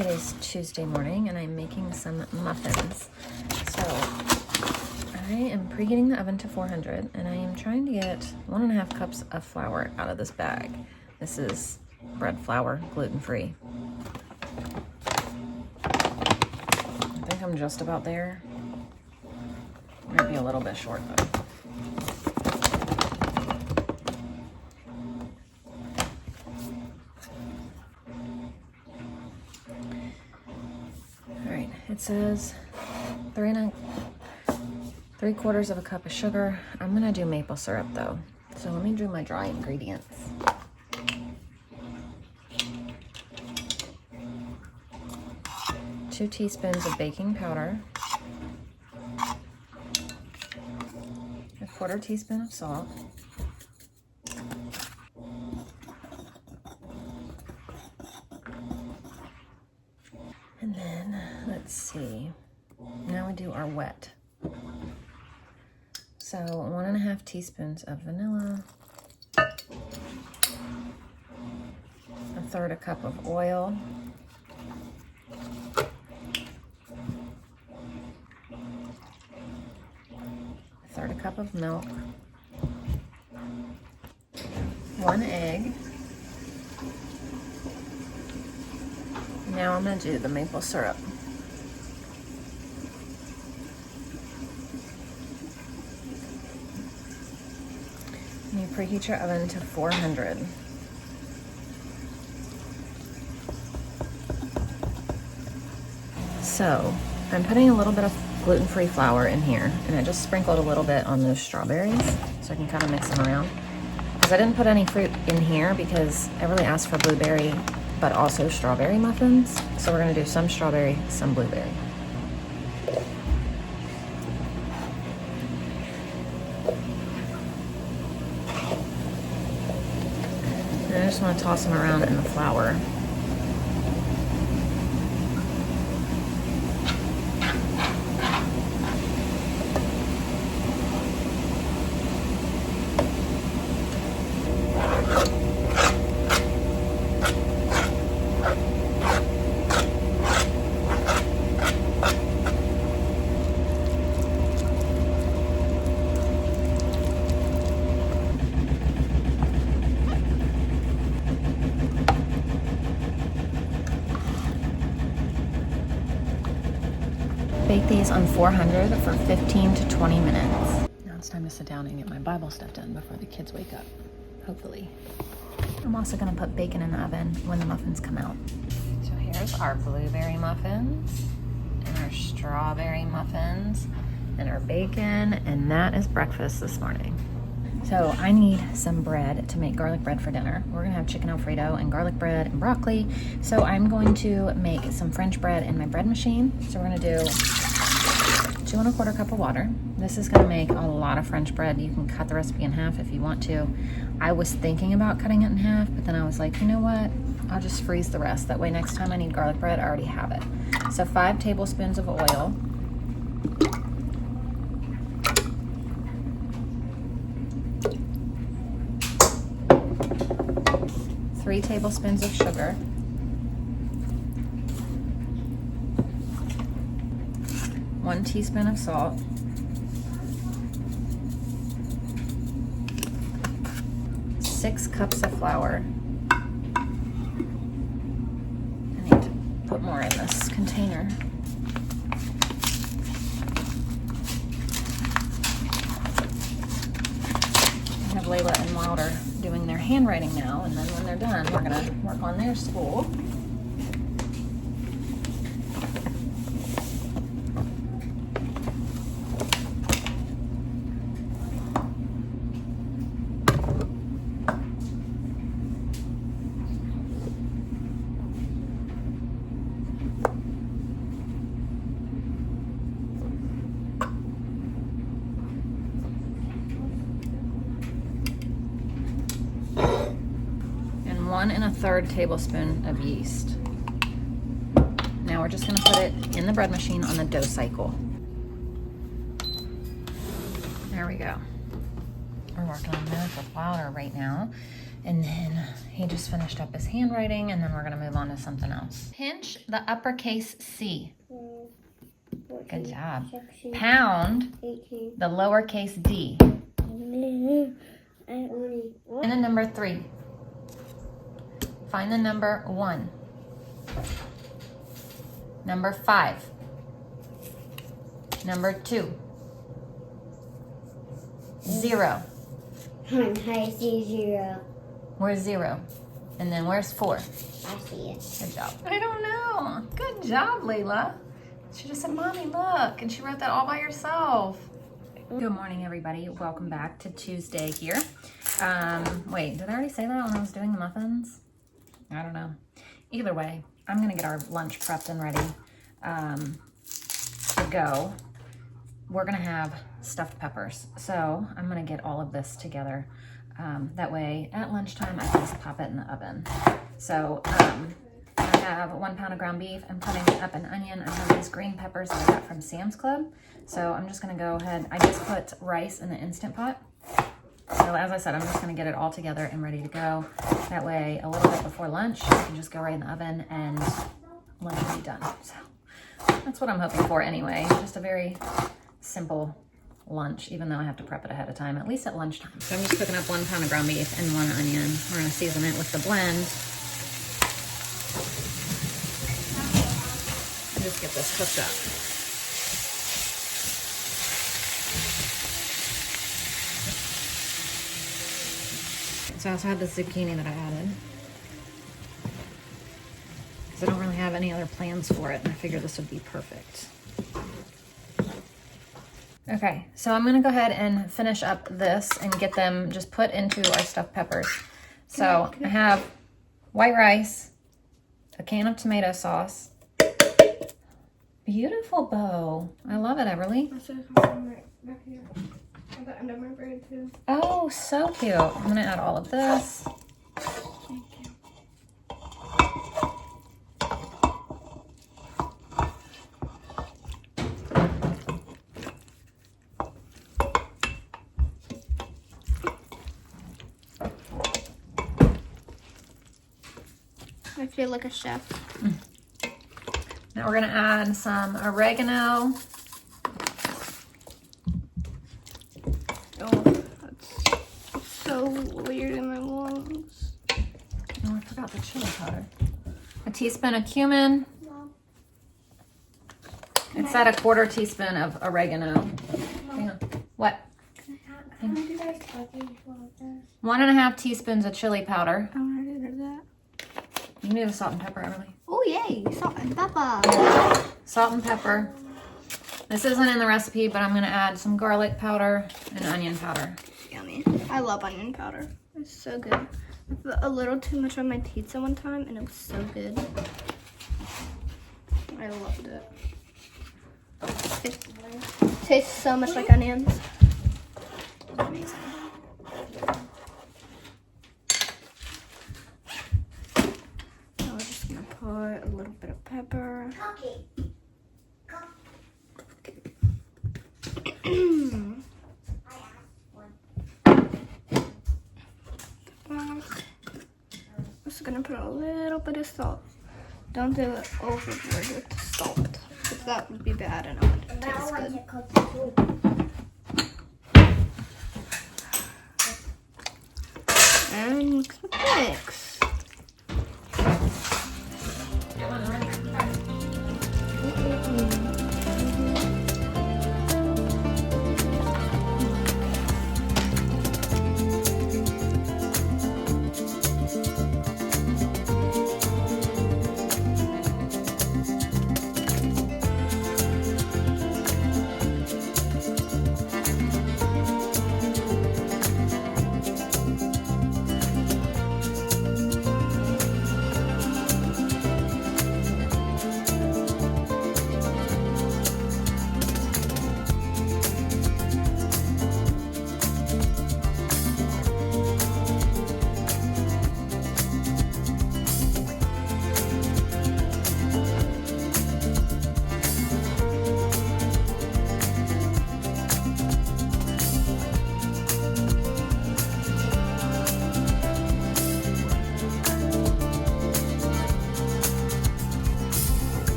It is Tuesday morning and I'm making some muffins. So I am preheating the oven to 400 and I am trying to get 1.5 cups of flour out of this bag. This is bread flour, gluten-free. I think I'm just about there. Maybe a little bit short though. It says 3/4 of a cup of sugar. I'm gonna do maple syrup though. So let me do my dry ingredients. Two teaspoons of baking powder. 1/4 teaspoon of salt. And then, let's see, now we do our wet. So 1.5 teaspoons of vanilla, 1/3 cup of oil, 1/3 cup of milk, 1 egg. Now I'm going to do the maple syrup. And you preheat your oven to 400. So I'm putting a little bit of gluten-free flour in here, and I just sprinkled a little bit on those strawberries so I can kind of mix them around. Because I didn't put any fruit in here because I really asked for blueberry but also strawberry muffins. So we're gonna do some strawberry, some blueberry. And I just wanna toss them around in the flour. Bake these on 400 for 15 to 20 minutes. Now it's time to sit down and get my Bible stuff done before the kids wake up, hopefully. I'm also gonna put bacon in the oven when the muffins come out. So here's our blueberry muffins and our strawberry muffins and our bacon, and that is breakfast this morning. So I need some bread to make garlic bread for dinner. We're gonna have chicken alfredo and garlic bread and broccoli. So I'm going to make some French bread in my bread machine. So we're gonna do 2 1/4 cup of water. This is gonna make a lot of French bread. You can cut the recipe in half if you want to. I was thinking about cutting it in half, but then I was like, you know what? I'll just freeze the rest. That way next time I need garlic bread, I already have it. So 5 tablespoons of oil. 3 tablespoons of sugar, 1 teaspoon of salt, 6 cups of flour. I need to put more in this container. I have Layla and Wilder doing their handwriting now, and then when they're done, we're gonna work on their school. And 1 1/3 tablespoon of yeast. Now we're just gonna put it in the bread machine on the dough cycle. There we go. We're working on miracle flour right now. And then he just finished up his handwriting, and then we're gonna move on to something else. Pinch the uppercase C. Good job. Pound the lowercase d. And then number 3. Find the number 1. Number 5. Number 2. 0. I see 0. Where's 0? And then where's 4? I see it. Good job. I don't know. Good job, Layla. She just said, Mommy, look. And she wrote that all by herself. Good morning, everybody. Welcome back to Tuesday here. Wait, did I already say that when I was doing the muffins? I don't know. Either way, I'm going to get our lunch prepped and ready to go. We're going to have stuffed peppers. So I'm going to get all of this together. That way, at lunchtime, I can just pop it in the oven. So I have 1 pound of ground beef. I'm cutting up an onion. I have these green peppers that I got from Sam's Club. So I'm just going to go ahead. I just put rice in the Instant Pot. So as I said, I'm just going to get it all together and ready to go. That way, a little bit before lunch, I can just go right in the oven and lunch will be done. So that's what I'm hoping for anyway. Just a very simple lunch, even though I have to prep it ahead of time, at least at lunchtime. So I'm just cooking up 1 pound of ground beef and 1 onion. We're going to season it with the blend. And just get this cooked up. So I also have the zucchini that I added. Because I don't really have any other plans for it, and I figured this would be perfect. Okay, so I'm gonna go ahead and finish up this and get them just put into our stuffed peppers. So I have white rice, a can of tomato sauce. Beautiful bow. I love it, Everly. Back here. I got under my braid too. Oh, so cute. I'm gonna add all of this. Thank you. I feel like a chef. Now we're gonna add some oregano. Oh, that's so weird in my lungs. Oh, I forgot the chili powder. A teaspoon of cumin. Mom. It's at a 1/4 teaspoon of oregano. Hang on. What? How do you guys cook these like this? 1.5 teaspoons of chili powder. I want to do that. You need the salt and pepper, Emily. Oh yay, salt and pepper. Salt and pepper. This isn't in the recipe, but I'm gonna add some garlic powder and onion powder. Yummy. I love onion powder. It's so good. I put a little too much on my pizza one time and it was so good. I loved it. It tastes so much like onions. Amazing. So we're just gonna put a little bit of pepper. Just gonna put a little bit of salt. Don't do it overboard with the salt, because that would be bad and it wouldn't taste good. And mix.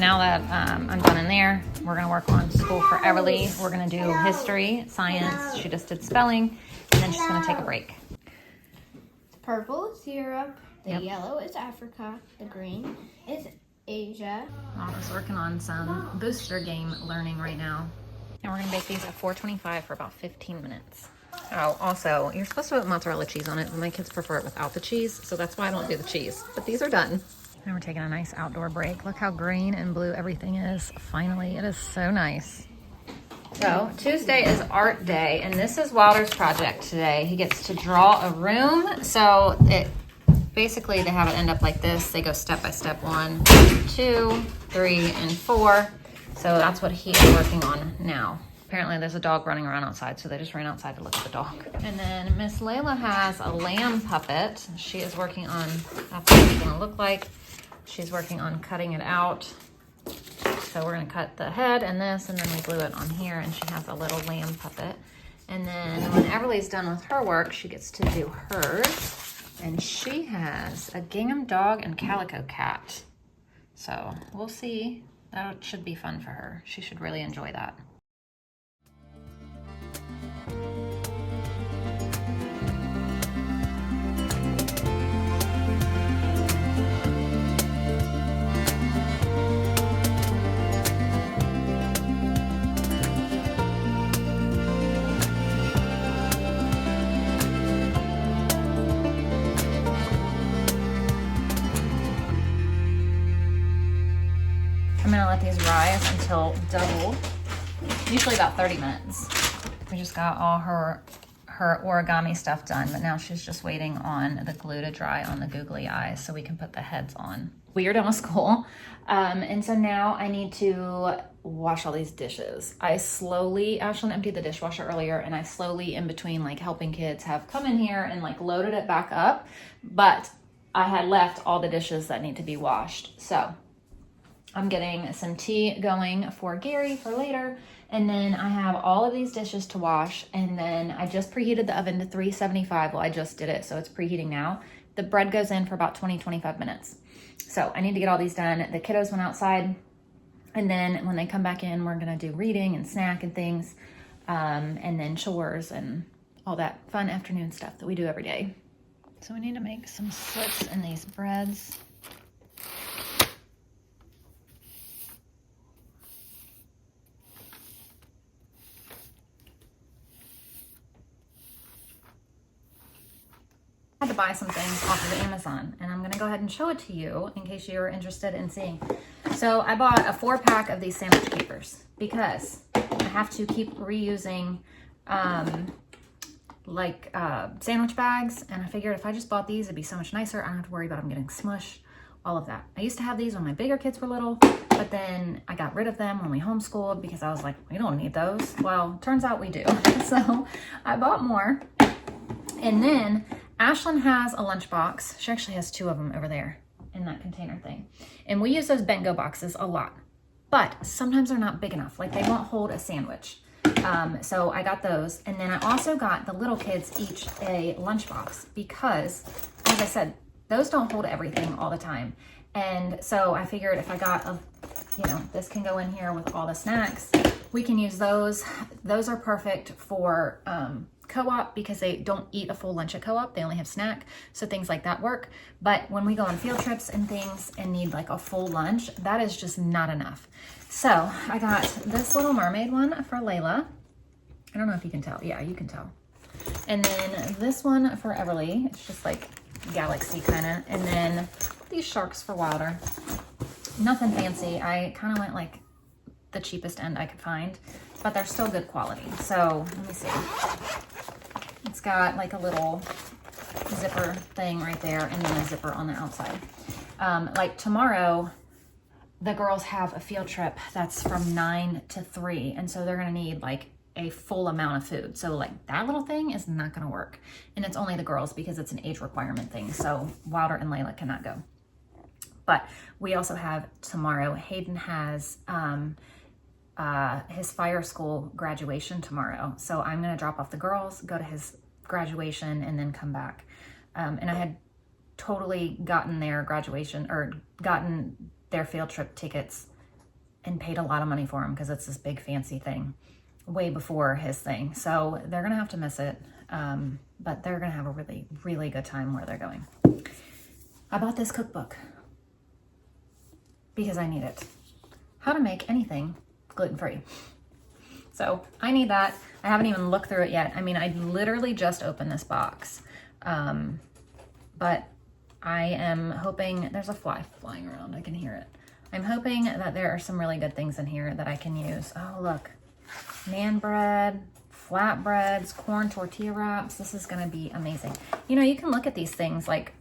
now that I'm done in there, we're gonna work on school for Everly. We're gonna do history, science. She just did spelling, and then she's gonna take a break. Purple is Europe. The Yep. yellow is Africa. The green is Asia. Mama's working on some booster game learning right now. And we're gonna bake these at 425 for about 15 minutes. Oh, also, you're supposed to put mozzarella cheese on it, but my kids prefer it without the cheese, so that's why I don't do the cheese. But these are done. Now we're taking a nice outdoor break. Look how green and blue everything is. Finally, it is so nice. So Tuesday is art day, and this is Wilder's project today. He gets to draw a room. So it basically, they have it end up like this. They go step by step, 1, 2, 3, and 4. So that's what he is working on now. Apparently there's a dog running around outside, so they just ran outside to look at the dog. And then Miss Layla has a lamb puppet. She is working on, that's what it's gonna look like. She's working on cutting it out. So we're gonna cut the head and this, and then we glue it on here, and she has a little lamb puppet. And then when Everly's done with her work, she gets to do hers. And she has a gingham dog and calico cat. So we'll see. That should be fun for her. She should really enjoy that. I'm gonna let these rise until double, usually about 30 minutes. We just got all her origami stuff done, but now she's just waiting on the glue to dry on the googly eyes so we can put the heads on. We are done with school, and so now I need to wash all these dishes. Ashlyn emptied the dishwasher earlier, and I slowly, in between like helping kids, have come in here and like loaded it back up, but I had left all the dishes that need to be washed. So I'm getting some tea going for Gary for later. And then I have all of these dishes to wash. And then I just preheated the oven to 375. Well, I just did it, so it's preheating now. The bread goes in for about 20-25 minutes. So I need to get all these done. The kiddos went outside. And then when they come back in, we're gonna do reading and snack and things. And then chores and all that fun afternoon stuff that we do every day. So we need to make some slits in these breads. I had to buy some things off of Amazon, and I'm gonna go ahead and show it to you in case you're interested in seeing. So I bought a 4-pack of these sandwich keepers because I have to keep reusing sandwich bags, and I figured if I just bought these, it'd be so much nicer. I don't have to worry about them getting smush, all of that. I used to have these when my bigger kids were little, but then I got rid of them when we homeschooled because I was like, we don't need those. Well, turns out we do. So I bought more, and then Ashlyn has a lunchbox. She actually has 2 of them over there in that container thing. And we use those bent-go boxes a lot, but sometimes they're not big enough. Like they won't hold a sandwich. So I got those. And then I also got the little kids each a lunchbox because, as I said, those don't hold everything all the time. And so I figured if I got this can go in here with all the snacks. We can use those. Those are perfect for, co-op because they don't eat a full lunch at co-op. They only have snack, so things like that work. But when we go on field trips and things and need like a full lunch, that is just not enough. So I got this little mermaid one for Layla. I don't know if you can tell. Yeah, you can tell. And then this one for Everly. It's just like galaxy kind of. And then these sharks for Wilder. Nothing fancy. I kind of went like the cheapest end I could find, but they're still good quality. So let me see. It's got like a little zipper thing right there and then a zipper on the outside. Like tomorrow, the girls have a field trip that's from 9 to 3. And so they're gonna need like a full amount of food. So like that little thing is not gonna work. And it's only the girls because it's an age requirement thing. So Wilder and Layla cannot go. But we also have tomorrow, Hayden has his fire school graduation tomorrow. So I'm gonna drop off the girls, go to his graduation, and then come back. And I had totally gotten their graduation or gotten their field trip tickets and paid a lot of money for them because it's this big fancy thing way before his thing. So they're gonna have to miss it, but they're gonna have a really, really good time where they're going. I bought this cookbook because I need it. How to make anything gluten-free. So I need that. I haven't even looked through it yet. I mean, I literally just opened this box, but I am hoping, there's a fly flying around, I can hear it. I'm hoping that there are some really good things in here that I can use. Oh, look, naan bread, flatbreads, corn tortilla wraps. This is gonna be amazing. You know, you can look at these things like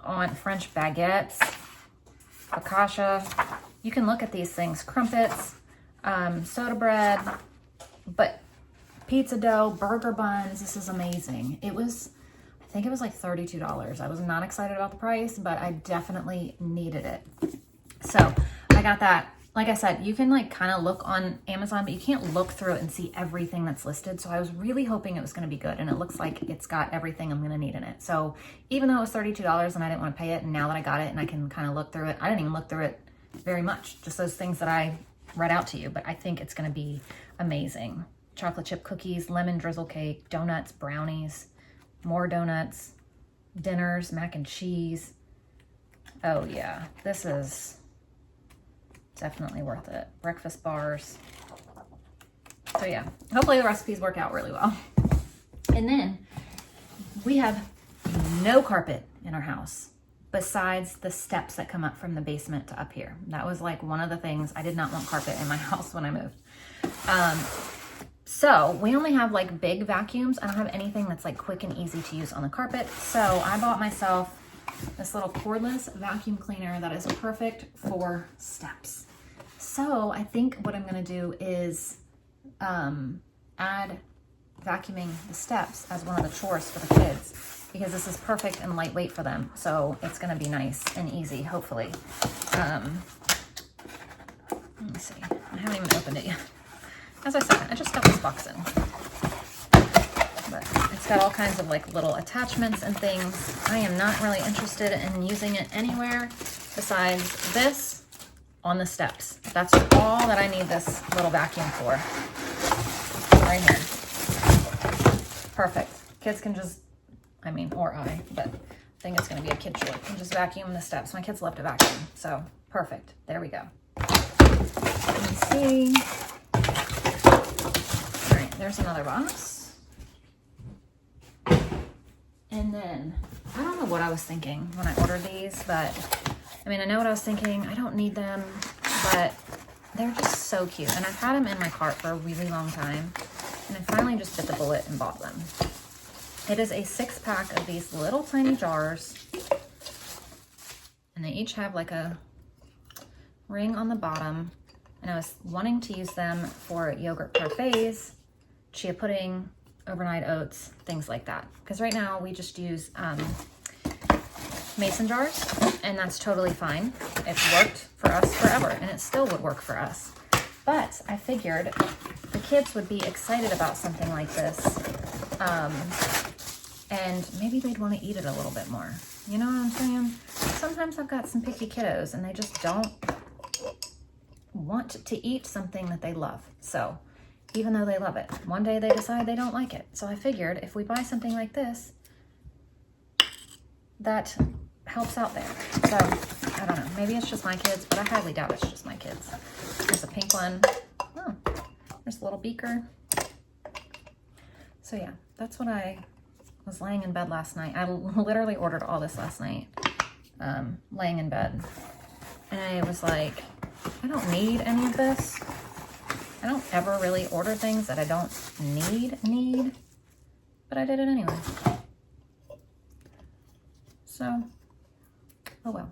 on French baguettes, focaccia. You can look at these things, crumpets, soda bread, but pizza dough, burger buns. This is amazing. It was, I think it was like $32. I was not excited about the price, but I definitely needed it. So I got that. Like I said, you can like kind of look on Amazon, but you can't look through it and see everything that's listed. So I was really hoping it was going to be good, and it looks like it's got everything I'm going to need in it. So even though it was $32 and I didn't want to pay it, and now that I got it and I can kind of look through it, I didn't even look through it very much, just those things that I read out to you, but I think it's going to be amazing. Chocolate chip cookies, lemon drizzle cake, donuts, brownies, more donuts, dinners, mac and cheese. Oh yeah, this is definitely worth it. Breakfast bars. So yeah, hopefully the recipes work out really well. And then we have no carpet in our house besides the steps that come up from the basement to up here. That was like one of the things. I did not want carpet in my house when I moved. So we only have like big vacuums. I don't have anything that's like quick and easy to use on the carpet. So I bought myself this little cordless vacuum cleaner that is perfect for steps. So I think what I'm gonna do is add vacuuming the steps as one of the chores for the kids, because this is perfect and lightweight for them. So it's gonna be nice and easy, hopefully. Let me see, I haven't even opened it yet. As I said, I just got this box in. But it's got all kinds of like little attachments and things. I am not really interested in using it anywhere besides this on the steps. That's all that I need this little vacuum for. Right here. Perfect. Kids can just, I mean, or I, but I think it's gonna be a kid chore. Can just vacuum the steps. My kids love to vacuum, so perfect. There we go. Let me see. All right, there's another box. And then, I don't know what I was thinking when I ordered these, but I mean, I know what I was thinking. I don't need them, but they're just so cute. And I've had them in my cart for a really long time. And I finally just bit the bullet and bought them. It is a 6-pack of these little tiny jars. And they each have like a ring on the bottom. And I was wanting to use them for yogurt parfaits, chia pudding, overnight oats, things like that. Because right now we just use mason jars, and that's totally fine. It's worked for us forever, and it still would work for us. But I figured the kids would be excited about something like this, and maybe they'd want to eat it a little bit more. You know what I'm saying? Sometimes I've got some picky kiddos, and they just don't want to eat something that they love. So even though they love it, one day they decide they don't like it. So I figured if we buy something like this, that helps out there. So I don't know, maybe it's just my kids, but I highly doubt it's just my kids. There's a pink one. Oh, there's a little beaker. So yeah, that's what I was laying in bed last night. I literally ordered all this last night, laying in bed. And I was like, I don't need any of this. I don't ever really order things that I don't need, but I did it anyway. So, oh well.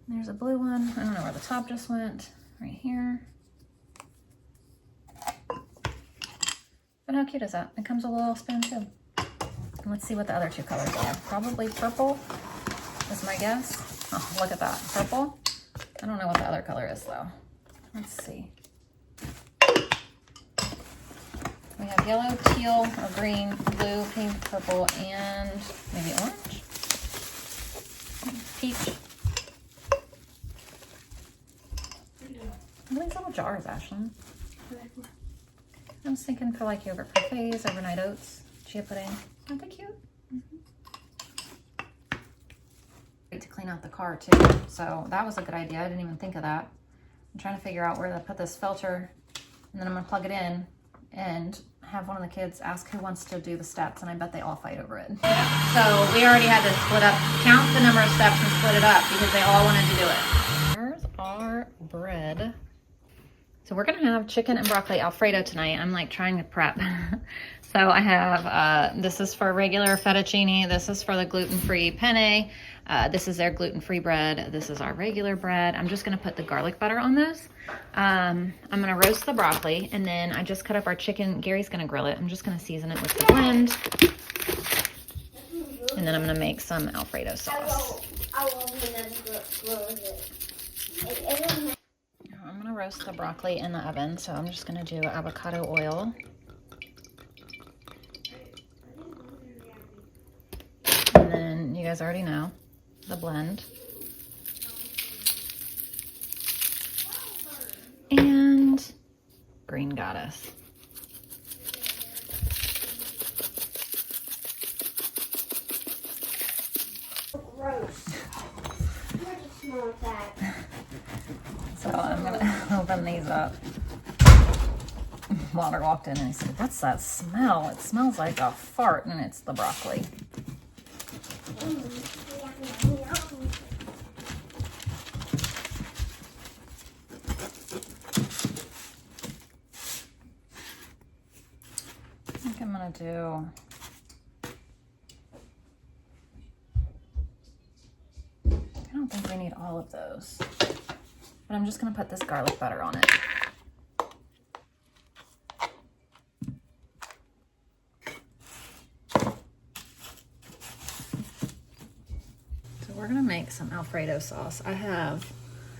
There's a blue one. I don't know where the top just went. Right here. But how cute is that? It comes with a little spoon too. And let's see what the other two colors are. Probably purple is my guess. Oh, look at that. Purple. I don't know what the other color is though. Let's see. We have yellow, teal, or green, blue, pink, purple, and maybe orange. Peach. jars, Ashlyn. I was thinking for like yogurt parfaits, overnight oats, chia pudding. Aren't they cute? Great to clean out the car too. So that was a good idea. I didn't even think of that. I'm trying to figure out where to put this filter, and then I'm gonna plug it in and have one of the kids ask who wants to do the steps, and I bet they all fight over it. So we already had to split up, count the number of steps and split it up because they all wanted to do it. Here's our bread. So we're gonna have chicken and broccoli alfredo tonight. I'm like trying to prep. So I have, this is for regular fettuccine. This is for the gluten-free penne. This is their gluten-free bread. This is our regular bread. I'm just gonna put the garlic butter on this. I'm gonna roast the broccoli, and then I just cut up our chicken. Gary's gonna grill it. I'm just gonna season it with the blend. And then I'm gonna make some alfredo sauce. I'm gonna roast the broccoli in the oven, so I'm just gonna do avocado oil. And then you guys already know the blend. And Green Goddess. Gross. Where does it smell that? So I'm gonna open these up. Walter walked in and he said, "What's that smell? It smells like a fart," and it's the broccoli. I think I'm gonna do I don't think we need all of those, but I'm just gonna put this garlic butter on it. So we're gonna make some Alfredo sauce. I have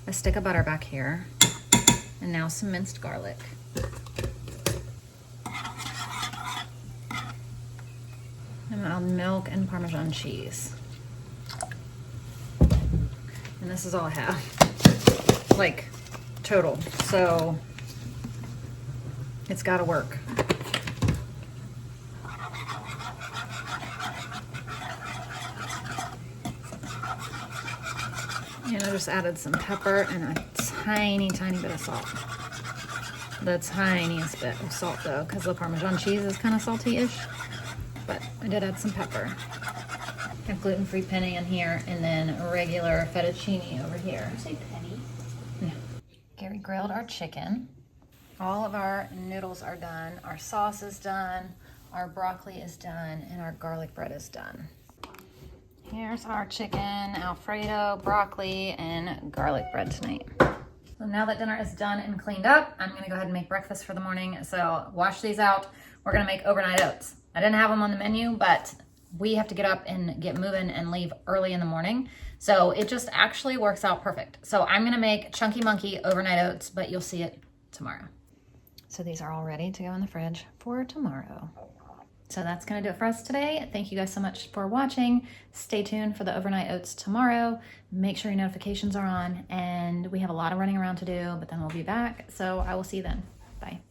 a stick of butter back here, and now some minced garlic. And I'll milk and Parmesan cheese. And this is all I have, like, total. So it's gotta work. And I just added some pepper and a tiny, tiny bit of salt. The tiniest bit of salt though, because the Parmesan cheese is kind of salty-ish. But I did add some pepper. I have gluten-free penne in here, and then regular fettuccine over here. Did you say penny? No. Gary grilled our chicken. All of our noodles are done. Our sauce is done. Our broccoli is done, and our garlic bread is done. Here's our chicken, Alfredo, broccoli, and garlic bread tonight. So now that dinner is done and cleaned up, I'm gonna go ahead and make breakfast for the morning. So wash these out. We're gonna make overnight oats. I didn't have them on the menu, but we have to get up and get moving and leave early in the morning. So it just actually works out perfect. So I'm gonna make Chunky Monkey overnight oats, but you'll see it tomorrow. So these are all ready to go in the fridge for tomorrow. So that's gonna do it for us today. Thank you guys so much for watching. Stay tuned for the overnight oats tomorrow. Make sure your notifications are on, and we have a lot of running around to do, but then we'll be back. So I will see you then. Bye.